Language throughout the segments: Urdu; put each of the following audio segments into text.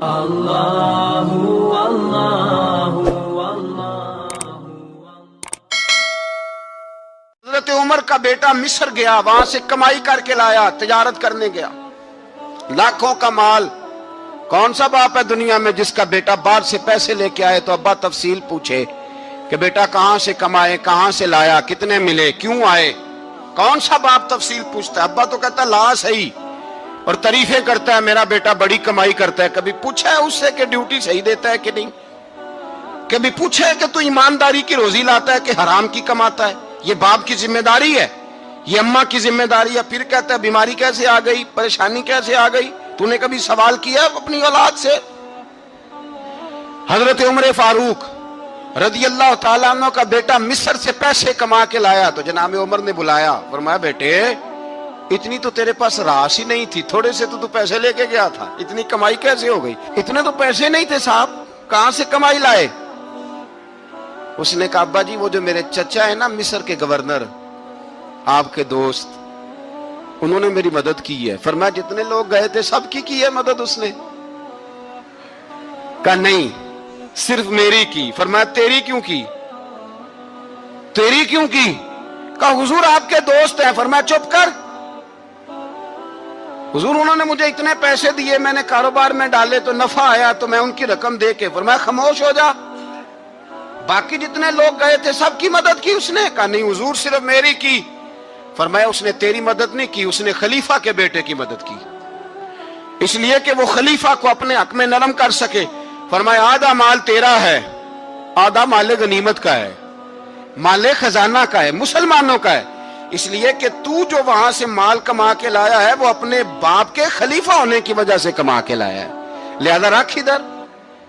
اللہ اللہ حضرت عمر کا بیٹا مصر گیا، وہاں سے کمائی کر کے لایا، تجارت کرنے گیا، لاکھوں کا مال۔ کون سا باپ ہے دنیا میں جس کا بیٹا باہر سے پیسے لے کے آئے تو ابا تفصیل پوچھے کہ بیٹا کہاں سے کمائے، کہاں سے لایا، کتنے ملے، کیوں آئے؟ کون سا باپ تفصیل پوچھتا ہے؟ ابا تو کہتا ہے لا صحیح، اور تعریفیں کرتا ہے میرا بیٹا بڑی کمائی کرتا ہے۔ کبھی پوچھا ہے اس سے کہ ڈیوٹی صحیح دیتا ہے کہ نہیں؟ کبھی پوچھا ہے کہ تو ایمانداری کی روزی لاتا ہے کہ حرام کی کماتا ہے؟ یہ باپ کی ذمہ داری ہے، یہ اماں کی ذمہ داری ہے۔ پھر کہتا ہے بیماری کیسے آ گئی، پریشانی کیسے آ گئی؟ تو نے کبھی سوال کیا اپنی اولاد سے؟ حضرت عمر فاروق رضی اللہ تعالیٰ عنہ کا بیٹا مصر سے پیسے کما کے لایا تو جناب عمر نے بلایا، فرمایا بیٹے اتنی تو تیرے پاس راس ہی نہیں تھی، تھوڑے سے تو پیسے لے کے گیا تھا، اتنی کمائی کیسے ہو گئی؟ اتنے تو پیسے نہیں تھے صاحب، کہاں سے کمائی لائے؟ اس نے کہا ابا جی وہ جو میرے چچا ہے نا مصر کے گورنر، آپ کے دوست، انہوں نے میری مدد کی ہے۔ فرمایا جتنے لوگ گئے تھے سب کی ہے مدد اس نے؟ کہا نہیں صرف میری کی۔ فرمایا تیری کیوں کی؟ تیری کیوں کی؟ کہا حضور آپ کے دوست ہیں۔ فرمایا چپ کر، حضور انہوں نے مجھے اتنے پیسے دیے، میں نے کاروبار میں ڈالے تو نفع آیا تو میں ان کی رقم دے کے۔ فرمایا خاموش ہو جا، باقی جتنے لوگ گئے تھے سب کی مدد کی اس نے؟ کہا نہیں حضور صرف میری کی۔ فرمایا اس نے تیری مدد نہیں کی، اس نے خلیفہ کے بیٹے کی مدد کی، اس لیے کہ وہ خلیفہ کو اپنے حق میں نرم کر سکے۔ فرمایا آدھا مال تیرا ہے، آدھا مال غنیمت کا ہے، مال خزانہ کا ہے، مسلمانوں کا ہے، اس لیے کہ تو جو وہاں سے مال کما کے لایا ہے وہ اپنے باپ کے خلیفہ ہونے کی وجہ سے کما کے لایا ہے، لہذا رکھ ادھر۔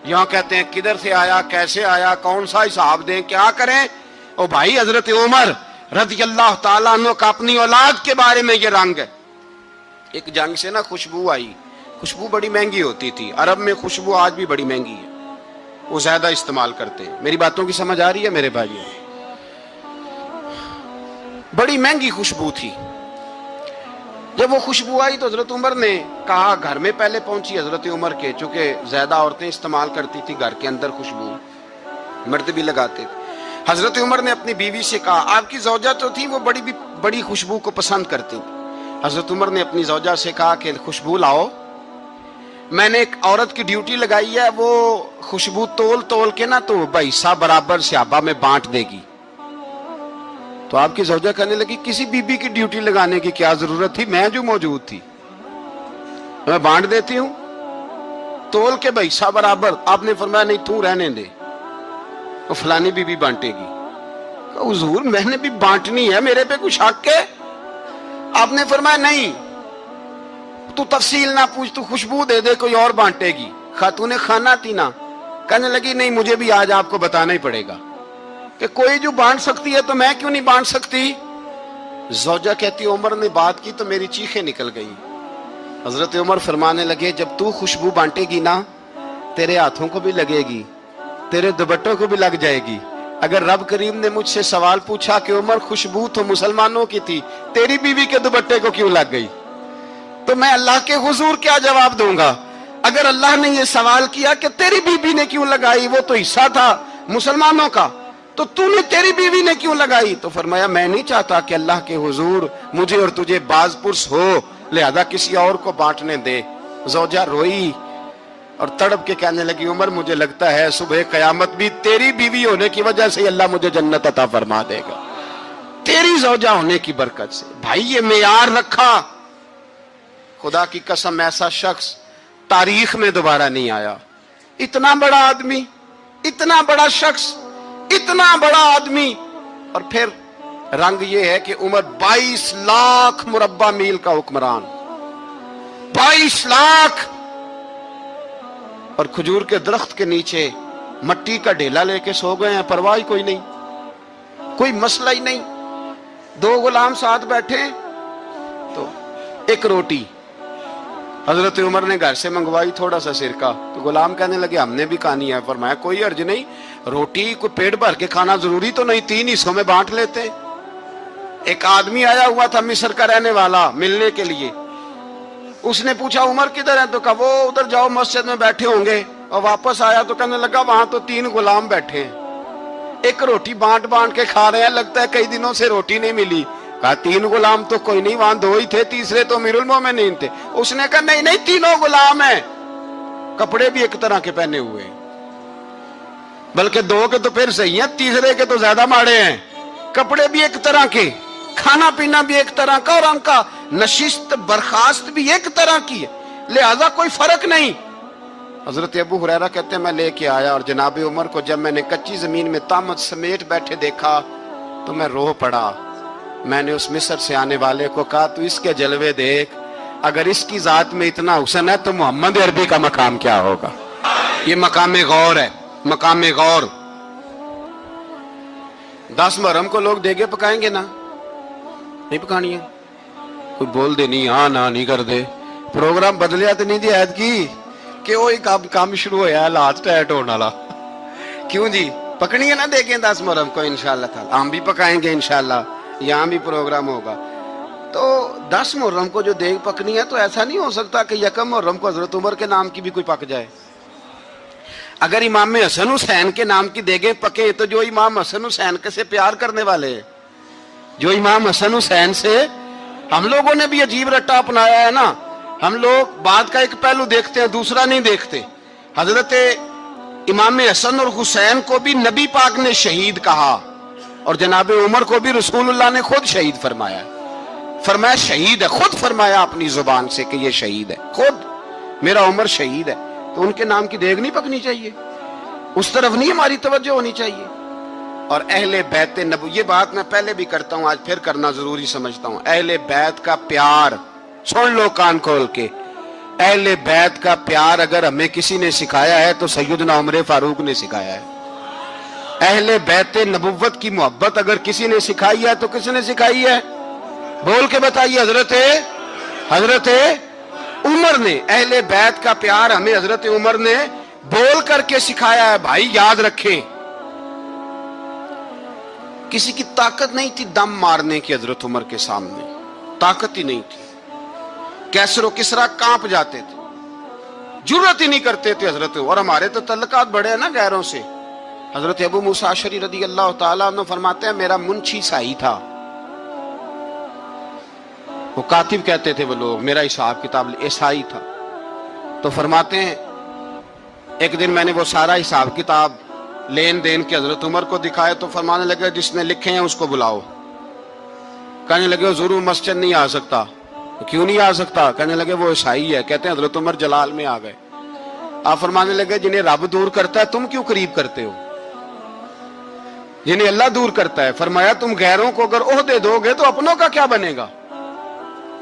یہاں کہتے ہیں کدھر سے آیا، کیسے آیا، کون سا حساب دیں، کیا کریں؟ او بھائی حضرت عمر رضی اللہ تعالیٰ عنہ کا اپنی اولاد کے بارے میں یہ رنگ ہے۔ ایک جنگ سے نا خوشبو آئی، خوشبو بڑی مہنگی ہوتی تھی، عرب میں خوشبو آج بھی بڑی مہنگی ہے، وہ زیادہ استعمال کرتے ہیں۔ میری باتوں کی سمجھ آ رہی ہے میرے بھائیوں؟ بڑی مہنگی خوشبو تھی۔ جب وہ خوشبو آئی تو حضرت عمر نے کہا، گھر میں پہلے پہنچی حضرت عمر کے، چونکہ زیادہ عورتیں استعمال کرتی تھی گھر کے اندر خوشبو، مرد بھی لگاتے تھے۔ حضرت عمر نے اپنی بیوی سے کہا، آپ کی زوجہ تو تھی وہ بڑی خوشبو کو پسند کرتی تھی۔ حضرت عمر نے اپنی زوجہ سے کہا کہ خوشبو لاؤ، میں نے ایک عورت کی ڈیوٹی لگائی ہے، وہ خوشبو تول تول کے نا تو حصہ برابر صحابہ میں بانٹ دے گی۔ تو آپ کی زوجہ کہنے لگی کسی بی بی کی ڈیوٹی لگانے کی کیا ضرورت تھی، میں جو موجود تھی میں بانٹ دیتی ہوں تول کے حصہ برابر۔ آپ نے فرمایا نہیں تو رہنے دے، وہ فلانی بی بی بانٹے گی۔ کہا حضور میں نے بھی بانٹنی ہے، میرے پہ کچھ حق ہے؟ آپ نے فرمایا نہیں تو تفصیل نہ پوچھ، تو خوشبو دے دے، کوئی اور بانٹے گی۔ خاتون خانہ تھی نا، کہنے لگی نہیں مجھے بھی آج آپ کو بتانا ہی پڑے گا کہ کوئی جو بانٹ سکتی ہے تو میں کیوں نہیں بانٹ سکتی؟ زوجہ کہتی عمر نے بات کی تو میری چیخیں نکل گئی۔ حضرت عمر فرمانے لگے جب تو خوشبو بانٹے گی نا تیرے ہاتھوں کو بھی لگے گی، تیرے دوپٹوں کو بھی لگ جائے گی۔ اگر رب کریم نے مجھ سے سوال پوچھا کہ عمر خوشبو تو مسلمانوں کی تھی، تیری بیوی کے دوپٹے کو کیوں لگ گئی، تو میں اللہ کے حضور کیا جواب دوں گا؟ اگر اللہ نے یہ سوال کیا کہ تیری بیوی نے کیوں لگائی، وہ تو حصہ تھا مسلمانوں کا، تو نے تیری بیوی نے کیوں لگائی؟ تو فرمایا میں نہیں چاہتا کہ اللہ کے حضور مجھے اور تجھے باز پرس ہو، لہذا کسی اور کو بانٹنے دے۔ زوجہ روئی اور تڑپ کے کہنے لگی عمر مجھے لگتا ہے صبح قیامت بھی تیری بیوی ہونے کی وجہ سے اللہ مجھے جنت عطا فرما دے گا، تیری زوجہ ہونے کی برکت سے۔ بھائی یہ معیار رکھا، خدا کی قسم ایسا شخص تاریخ میں دوبارہ نہیں آیا۔ اتنا بڑا آدمی، اتنا بڑا شخص، اتنا بڑا آدمی، اور پھر رنگ یہ ہے کہ عمر 22 لاکھ مربع میل کا حکمران، 22 لاکھ، اور کھجور کے درخت کے نیچے مٹی کا ڈھیلا لے کے سو گئے ہیں، پرواہ کوئی نہیں، کوئی مسئلہ ہی نہیں۔ دو غلام ساتھ بیٹھے تو ایک روٹی حضرت عمر نے گھر سے منگوائی، تھوڑا سا سرکہ، تو غلام کہنے لگے ہم نے بھی کھانی ہے۔ فرمایا کوئی حرج نہیں، روٹی کو پیٹ بھر کے کھانا ضروری تو نہیں، 3 حصوں میں بانٹ لیتے۔ ایک آدمی آیا ہوا تھا مصر کا رہنے والا ملنے کے لیے، اس نے پوچھا عمر کدھر ہے؟ تو کہا وہ ادھر جاؤ مسجد میں بیٹھے ہوں گے. اور واپس آیا تو کہنے لگا وہاں تو 3 غلام بیٹھے ہیں, ایک روٹی بانٹ بانٹ کے کھا رہے ہیں, لگتا ہے کئی دنوں سے روٹی نہیں ملی. کہا 3 غلام تو کوئی نہیں, وہاں 2 ہی تھے, تیسرے تو امیر المومنین تھے. اس نے کہا نہیں نہیں, 3 غلام ہیں, کپڑے بھی ایک طرح کے پہنے ہوئے ہیں, بلکہ 2 کے تو پھر صحیح ہیں, تیسرے کے تو زیادہ ماڑے ہیں. کپڑے بھی ایک طرح کے, کھانا پینا بھی ایک طرح کا, اور ان کا نشست برخاست بھی ایک طرح کی ہے, لہذا کوئی فرق نہیں. حضرت ابو ہریرہ کہتے ہیں میں لے کے آیا, اور جناب عمر کو جب میں نے کچی زمین میں تامت سمیٹ بیٹھے دیکھا تو میں رو پڑا. میں نے اس مصر سے آنے والے کو کہا تو اس کے جلوے دیکھ, اگر اس کی ذات میں اتنا حسن ہے تو محمد عربی کا مقام کیا ہوگا. یہ مقام غور ہے, مقام غور. 10 محرم کو لوگ دیگے پکائیں گے نا, نہیں پکانی ہے, کوئی بول دے نہیں, ہاں نہ نہیں کر دے, پروگرام بدلیا تو نہیں دی عید کی کہ وہی کام شروع ہویا ہے لات ٹائٹ ہونے والا. کیوں جی, پکنی ہے نا دیکھیں 10 محرم کو انشاءاللہ تعالی, ہم بھی پکائیں گے انشاءاللہ, یہاں بھی پروگرام ہوگا. تو 10 محرم کو جو دیگ پکنی ہے تو ایسا نہیں ہو سکتا کہ 1 محرم کو حضرت عمر کے نام کی بھی کوئی پک جائے. اگر امام حسن حسین کے نام کی دیگیں پکیں تو جو امام حسن حسین کے سے پیار کرنے والے ہیں, جو امام حسن حسین سے, ہم لوگوں نے بھی عجیب رٹا اپنایا ہے نا, ہم لوگ بات کا ایک پہلو دیکھتے ہیں دوسرا نہیں دیکھتے. حضرت امام حسن اور حسین کو بھی نبی پاک نے شہید کہا, اور جناب عمر کو بھی رسول اللہ نے خود شہید فرمایا. فرمایا شہید ہے, خود فرمایا اپنی زبان سے کہ یہ شہید ہے, خود میرا عمر شہید ہے. تو ان کے نام کی دیگ نہیں پکنی چاہیے, اس طرف نہیں ہماری توجہ ہونی چاہیے. اور اہل بیت نبو, یہ بات میں پہلے بھی کرتا ہوں, آج پھر کرنا ضروری سمجھتا ہوں. اہل بیت کا پیار, سن لو کان کھول کے, اہل بیت کا پیار اگر ہمیں کسی نے سکھایا ہے تو سیدنا عمر فاروق نے سکھایا ہے. اہل بیت نبوت کی محبت اگر کسی نے سکھائی ہے تو کس نے سکھائی ہے؟ بول کے بتائیے. حضرت عمر نے. اہل بیت کا پیار ہمیں حضرت عمر نے بول کر کے سکھایا ہے. بھائی یاد رکھیں, کسی کی طاقت نہیں تھی دم مارنے کی حضرت عمر کے سامنے, طاقت ہی نہیں تھی. کیسر و کسرا کانپ جاتے تھے, جرأت ہی نہیں کرتے تھے حضرت. اور ہمارے تو تعلقات بڑے ہیں نا غیروں سے. حضرت ابو موسیٰ اشعری رضی اللہ تعالیٰ عنہ فرماتے ہیں میرا منشی سائی تھا, وہ کاتب کہتے تھے وہ لوگ, میرا حساب کتاب عیسائی تھا. تو فرماتے ہیں ایک دن میں نے وہ سارا حساب کتاب لین دین کے حضرت عمر کو دکھائے تو فرمانے لگے جس نے لکھے ہیں اس کو بلاؤ. کہنے لگے حضور مسجد نہیں آ سکتا. کیوں نہیں آ سکتا؟ کہنے لگے وہ عیسائی ہے. کہتے ہیں حضرت عمر جلال میں آ گئے. آپ فرمانے لگے جنہیں رب دور کرتا ہے تم کیوں قریب کرتے ہو؟ جنہیں اللہ دور کرتا ہے. فرمایا تم غیروں کو اگر عہدے دو گے تو اپنوں کا کیا بنے گا؟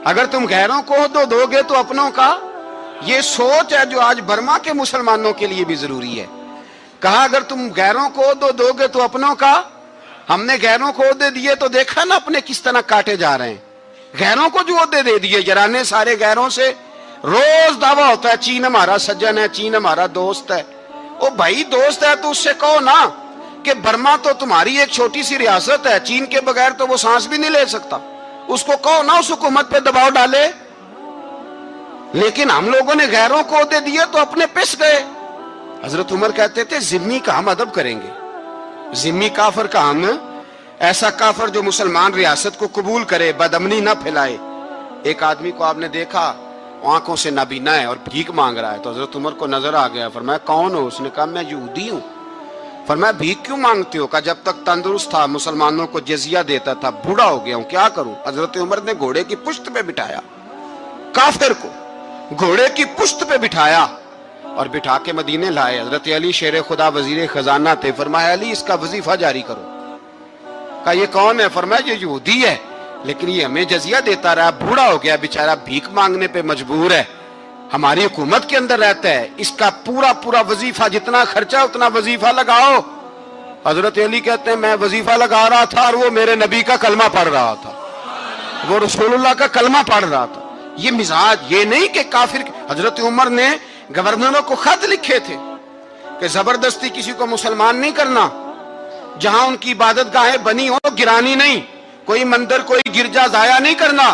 اگر تم غیروں کو عہدے دو گے تو اپنوں کا. یہ سوچ ہے جو آج برما کے مسلمانوں کے لیے بھی ضروری ہے. کہا اگر تم غیروں کو عہدے دو گے تو اپنوں کا. ہم نے غیروں کو عہدے دیے تو دیکھا نا اپنے کس طرح کاٹے جا رہے ہیں. غیروں کو جو عہدے دے دیے یارانے سارے غیروں سے, روز دعویٰ ہوتا ہے چین ہمارا سجن ہے, چین ہمارا دوست ہے. او بھائی دوست ہے تو اس سے کہو نا کہ برما تو تمہاری ایک چھوٹی سی ریاست ہے, چین کے بغیر تو وہ سانس بھی نہیں لے سکتا. اس کو کہو نا اس حکومت پہ دباؤ ڈالے. لیکن ہم لوگوں نے غیروں کو عہدے دیے تو اپنے پس گئے. حضرت عمر کہتے تھے ذمی کا ہم ادب کریں گے, ذمی کافر کا ہم, ایسا کافر جو مسلمان ریاست کو قبول کرے, بدامنی نہ پھیلائے. ایک آدمی کو آپ نے دیکھا آنکھوں سے نابینا ہے اور بھیک مانگ رہا ہے, تو حضرت عمر کو نظر آ گیا. فرمایا کون ہو؟ اس نے کہا میں یہودی ہوں. فرمایا بھیک کیوں مانگتے ہو؟ کہا جب تک تندرست تھا مسلمانوں کو جزیہ دیتا تھا, بوڑھا ہو گیا ہوں کیا کروں. حضرت عمر نے گھوڑے کی پشت پہ بٹھایا, کافر کو گھوڑے کی پشت پہ بٹھایا اور بٹھا کے مدینے لائے. حضرت علی شیر خدا وزیر خزانہ تھے. فرمایا علی اس کا وظیفہ جاری کرو. کہا یہ کون ہے؟ فرمایا یہ یہودی ہے لیکن یہ ہمیں جزیہ دیتا رہا, بوڑھا ہو گیا بیچارہ, بھیک مانگنے پہ مجبور ہے, ہماری حکومت کے اندر رہتا ہے, اس کا پورا وظیفہ جتنا خرچہ اتنا وظیفہ لگاؤ. حضرت علی کہتے ہیں میں وظیفہ لگا رہا تھا اور وہ میرے نبی کا کلمہ پڑھ رہا تھا, وہ رسول اللہ کا کلمہ پڑھ رہا تھا. یہ مزاج, یہ نہیں کہ کافر. حضرت عمر نے گورنروں کو خط لکھے تھے کہ زبردستی کسی کو مسلمان نہیں کرنا, جہاں ان کی عبادت گاہیں بنی ہو گرانی نہیں, کوئی مندر کوئی گرجا ضائع نہیں کرنا.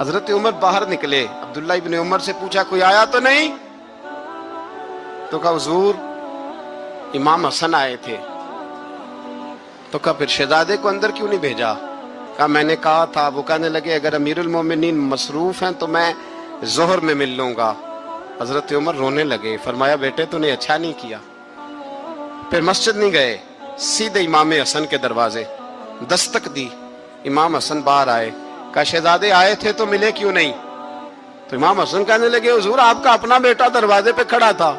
حضرت عمر باہر نکلے, عبداللہ ابن عمر سے پوچھا کوئی آیا تو نہیں؟ تو کہا حضور امام حسن آئے تھے. تو کہا پھر شہزادے کو اندر کیوں نہیں بھیجا؟ کہا میں نے کہا تھا. وہ کہنے لگے اگر امیر المومنین مصروف ہیں تو میں ظہر میں مل لوں گا. حضرت عمر رونے لگے, فرمایا بیٹے تو نے اچھا نہیں کیا. پھر مسجد نہیں گئے, سیدھے امام حسن کے دروازے دستک دی. امام حسن باہر آئے, کہا شہزادے آئے تھے تو ملے کیوں نہیں؟ تو امام حسن کہنے لگے حضور آپ کا اپنا بیٹا دروازے پہ کھڑا تھا,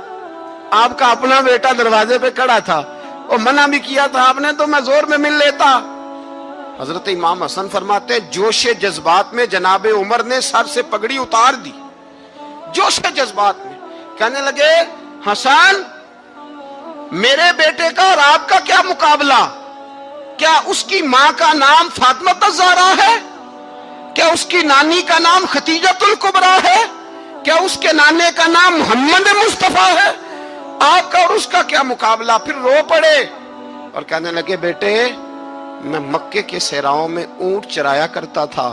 آپ کا اپنا بیٹا دروازے پہ کھڑا تھا, اور منع بھی کیا تھا آپ نے تو میں زور میں مل لیتا. حضرت امام حسن فرماتے ہیں جوش جذبات میں جناب عمر نے سر سے پگڑی اتار دی, جوش جذبات میں. کہنے لگے حسن میرے بیٹے کا اور آپ کا کیا مقابلہ؟ کیا اس کی ماں کا نام فاطمہ الزہرا ہے؟ کیا اس کی نانی کا نام خدیجۃ الکبریٰ ہے؟ کیا اس کے نانے کا نام محمد مصطفیٰ ہے؟ آپ کا اور اس کا کیا مقابلہ؟ پھر رو پڑے اور کہنے لگے بیٹے میں مکے کے صحراؤں میں اونٹ چرایا کرتا تھا,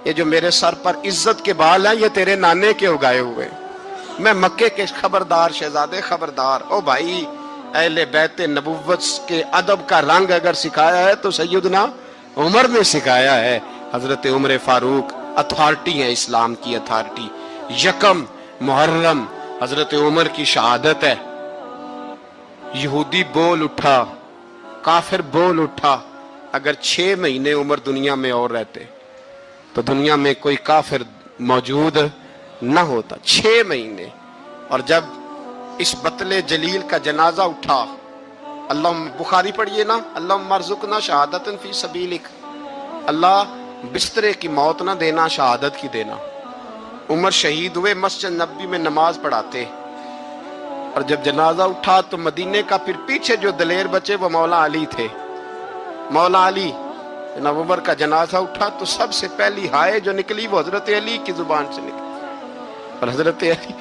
یہ جو میرے سر پر عزت کے بال ہیں یہ تیرے نانے کے اگائے ہوئے. میں مکے کے خبردار شہزادے خبردار. او بھائی اہل بیت نبوت کے ادب کا رنگ اگر سکھایا ہے تو سیدنا عمر نے سکھایا ہے. حضرت عمر فاروق اتھارٹی ہے, اسلام کی اتھارٹی. یکم محرم حضرت عمر کی شہادت ہے. یہودی بول اٹھا, کافر بول اٹھا. اگر 6 مہینے عمر دنیا میں اور رہتے تو دنیا میں کوئی کافر موجود نہ ہوتا. 6 مہینے. اور جب اس بطل جلیل کا جنازہ اٹھا, اللہ بخاری پڑھیے نا, اللہم ارزقنا شہادت فی سبیلک, اللہ بسترے کی موت نہ دینا, شہادت کی دینا. عمر شہید ہوئے, مسجد نبوی میں نماز پڑھاتے, اور جب جنازہ اٹھا تو مدینے کا پھر پیچھے جو دلیر بچے وہ مولا علی تھے. مولا علی, جناب عمر کا جنازہ اٹھا تو سب سے پہلی ہائے جو نکلی وہ حضرت علی کی زبان سے نکلی, اور حضرت علی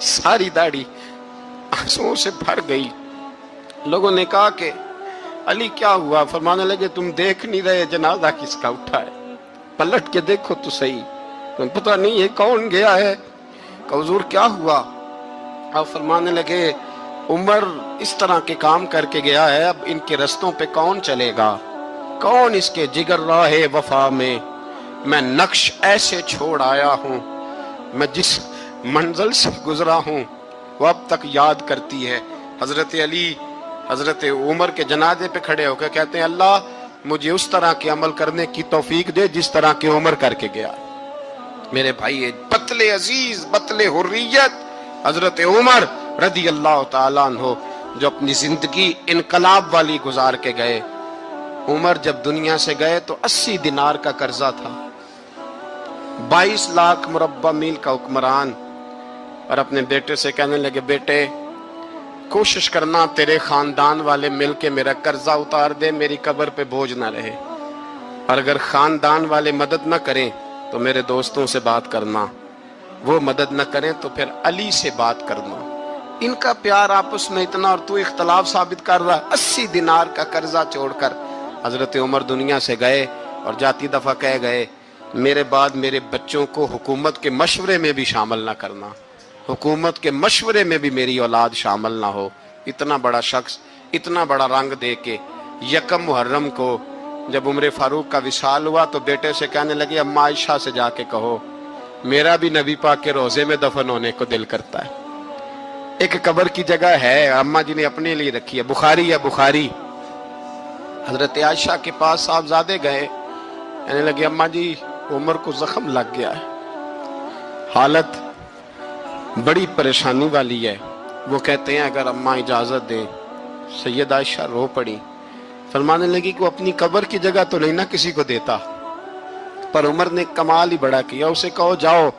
ساری داڑھی آنسوؤں سے بھر گئی. لوگوں نے کہا کہ علی کیا ہوا؟ فرمانے لگے تم دیکھ نہیں رہے جنازہ کس کا اٹھا ہے, پلٹ کے دیکھو تو صحیح, تم پتہ نہیں یہ کون گیا ہے. کہ حضور کیا ہوا؟ آپ فرمانے لگے عمر اس طرح کے کام کر کے گیا ہے, اب ان کے رستوں پہ کون چلے گا؟ کون اس کے جگر راہ وفا میں؟ میں نقش ایسے چھوڑ آیا ہوں, میں جس منزل سے گزرا ہوں وہ اب تک یاد کرتی ہے. حضرت علی حضرت عمر کے جنازے پہ کھڑے ہو کے کہتے ہیں اللہ مجھے اس طرح کے عمل کرنے کی توفیق دے جس طرح کے عمر کر کے گیا. میرے بھائی بطل عزیز, بطل حریت حضرت عمر رضی اللہ تعالیٰ عنہ, جو اپنی زندگی انقلاب والی گزار کے گئے. عمر جب دنیا سے گئے تو 80 دینار کا قرضہ تھا, 22 لاکھ مربع میل کا حکمران. اور اپنے بیٹے سے کہنے لگے بیٹے کوشش کرنا تیرے خاندان والے مل کے میرا قرضہ اتار دے, میری قبر پہ بوجھ نہ رہے. اور اگر خاندان والے مدد نہ کریں تو میرے دوستوں سے بات کرنا, وہ مدد نہ کریں تو پھر علی سے بات کرنا. ان کا پیار آپس میں اتنا, اور تو اختلاف ثابت کر رہا. 80 دینار کا قرضہ چھوڑ کر حضرت عمر دنیا سے گئے, اور جاتی دفعہ کہہ گئے میرے بعد میرے بچوں کو حکومت کے مشورے میں بھی شامل نہ کرنا, حکومت کے مشورے میں بھی میری اولاد شامل نہ ہو. اتنا بڑا شخص اتنا بڑا رنگ دے کے یکم محرم کو جب عمر فاروق کا وصال ہوا تو بیٹے سے کہنے لگے اماں عائشہ سے جا کے کہو میرا بھی نبی پاک کے روزے میں دفن ہونے کو دل کرتا ہے. ایک قبر کی جگہ ہے اماں جی نے اپنے لیے رکھی ہے, بخاری ہے بخاری. حضرت عائشہ کے پاس صاحبزادے گئے, کہنے لگے اماں جی عمر کو زخم لگ گیا ہے, حالت بڑی پریشانی والی ہے. وہ کہتے ہیں اگر اماں اجازت دیں. سید عائشہ رو پڑی, فرمانے لگی کہ وہ اپنی قبر کی جگہ تو نہیں نہ کسی کو دیتا, پر عمر نے کمال ہی بڑا کیا. اسے کہو جاؤ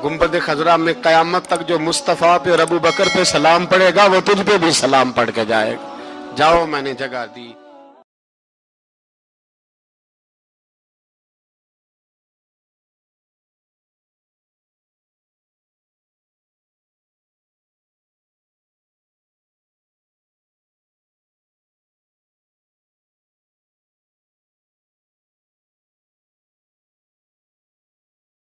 گنبد خضرا میں قیامت تک جو مصطفیٰ پہ اور ابو بکر پہ سلام پڑے گا وہ تجھ پہ بھی سلام پڑھ کے جائے گا. جاؤ میں نے جگہ دی.